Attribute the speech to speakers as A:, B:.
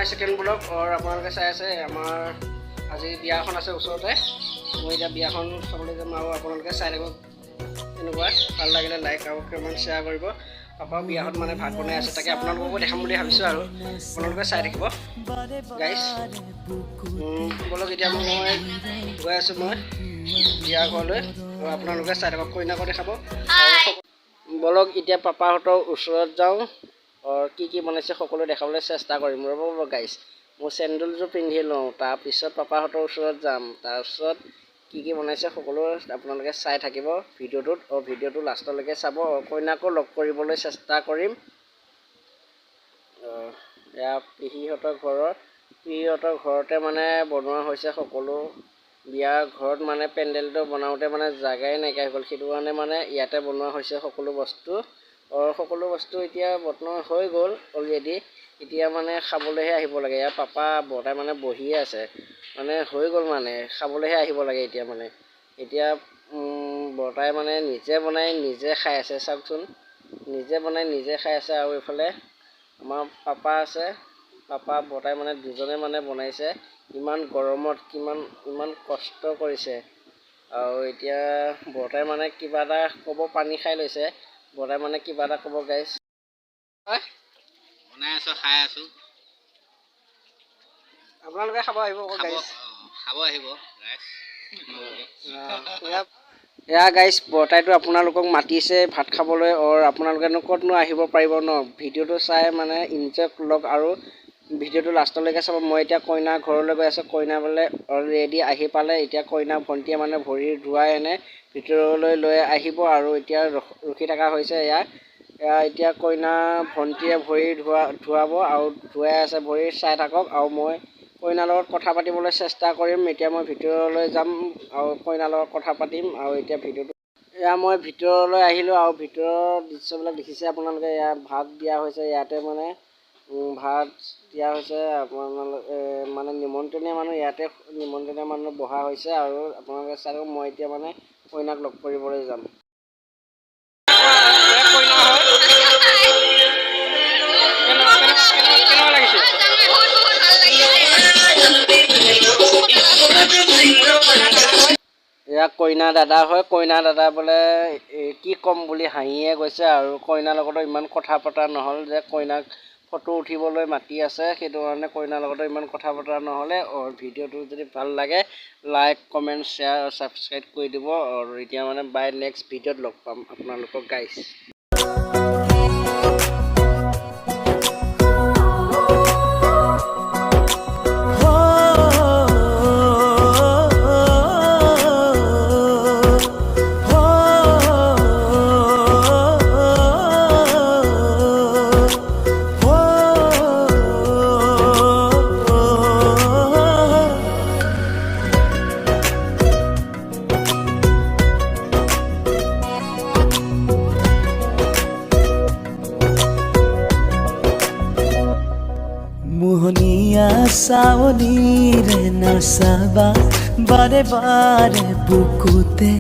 A: my second blog আৰু আপোনালোকে চাই আছে আমাৰ আজি বিয়াখন আছে ওচৰতে মই এতিয়া বিয়াখন চাবলৈ যাম আৰু আপোনালোকে চাই থাকিব এনেকুৱা ভাল লাগিলে লাইক আৰু কমেণ্ট শ্বেয়াৰ কৰিব পাপা বিয়াখন মানে ভাত বনাই আছে তাকে আপোনালোককো দেখাম বুলি ভাবিছোঁ আৰু আপোনালোকে চাই থাকিব গাইজ বলক এতিয়া মই গৈ আছোঁ মই বিয়া ঘৰলৈ আৰু আপোনালোকে চাই থাকক কইনাকো দেখাব বলক এতিয়া পাপাহঁতৰ ওচৰত যাওঁ আৰু কি বনাইছে সকলো দেখাবলৈ চেষ্টা কৰিম ৰ'ব গাইজ মই চেণ্ডেলযোৰ পিন্ধি লওঁ তাৰপিছত পাপাহঁতৰ ওচৰত যাম তাৰপিছত কি বনাইছে সকলো আপোনালোকে চাই থাকিব ভিডিঅ'টোত আৰু ভিডিঅ'টো লাষ্টলৈকে চাব আৰু কইনাকো লগ কৰিবলৈ চেষ্টা কৰিম এয়া পেহীহঁতৰ ঘৰতে মানে বনোৱা হৈছে সকলো বিয়াৰ ঘৰত মানে পেণ্ডেলটো বনাওঁতে মানে জাগাই নাইকিয়া হৈ গ'ল সেইটো কাৰণে মানে ইয়াতে বনোৱা হৈছে সকলো বস্তু আৰু সকলো বস্তু এতিয়া বৰ্তমান হৈ গ'ল অলৰেডি এতিয়া মানে খাবলৈহে আহিব লাগে ইয়াৰ পাপা বৰ্তাই মানে বহিয়ে আছে মানে হৈ গ'ল মানে খাবলৈহে আহিব লাগে এতিয়া মানে এতিয়া বৰ্তাই মানে নিজে বনাই নিজে খাই আছে চাওকচোন নিজে বনাই নিজে খাই আছে আৰু এইফালে আমাৰ পাপা আছে পাপা বৰ্তাই মানে দুজনে মানে বনাইছে ইমান গৰমত ইমান কষ্ট কৰিছে আৰু এতিয়া বৰ্তাই মানে কিবা এটা ক'ব পানী খাই লৈছে বৰ্তাই মানে কিবা এটা ক'ব গাইজ
B: বনাই আছো খাই আছো
A: আপোনালোকে খাব আহিব গাইজ
B: খাব আহিব
A: এয়া গাইজ বৰ্তাইটো আপোনালোকক মাতিছে ভাত খাবলৈ আৰু আপোনালোকেনো ক'তনো আহিব পাৰিব ন ভিডিঅ'টো চাই মানে ইনজয় লওক আৰু ভিডিঅ'টো লাষ্টলৈকে চাব মই এতিয়া কইনা ঘৰলৈ গৈ আছোঁ কইনা বোলে অলৰেডি আহি পালে এতিয়া কইনা ভণ্টিয়ে মানে ভৰি ধুৱাই এনে ভিতৰলৈ লৈ আহিব আৰু এতিয়া ৰখি থকা হৈছে এয়া এতিয়া কইনা ভণ্টিয়ে ভৰি ধুৱাব আৰু ধুৱাই আছে ভৰি চাই থাকক আৰু মই কইনাৰ লগত কথা পাতিবলৈ চেষ্টা কৰিম এতিয়া মই ভিতৰলৈ যাম আৰু কইনাৰ লগত কথা পাতিম আৰু এতিয়া ভিডিঅ'টো এয়া মই ভিতৰলৈ আহিলোঁ আৰু ভিতৰৰ দৃশ্যবিলাক দেখিছে আপোনালোকে এয়া ভাত দিয়া হৈছে ইয়াতে মানে ভাত দিয়া হৈছে আপোনালোকে মানে নিমন্ত্ৰণীয় মানুহ ইয়াতে নিমন্ত্ৰণীয় মানুহ বহা হৈছে আৰু আপোনালোকে চাই মই এতিয়া মানে কইনাক লগ কৰিবলৈ যাম এয়া কইনা দাদা হয় কইনা দাদা বোলে কি ক'ম বুলি হাঁহিয়ে গৈছে আৰু কইনাৰ লগতো ইমান কথা পতা নহ'ল যে কইনাক ফটো উঠিবলৈ মাতি আছে সেইটো কাৰণে কইনাৰ লগতো ইমান কথা পতা নহ'লে ভিডিঅ'টো যদি ভাল লাগে লাইক কমেণ্ট শ্বেয়াৰ আৰু ছাবস্ক্ৰাইব কৰি দিব আৰু এতিয়া মানে বাই নেক্সট ভিডিঅ'ত লগ পাম আপোনালোকক গাইজ
C: মোহনীয়া চাৱনীৰে নাচাবা বাৰে বাৰে বুকুতে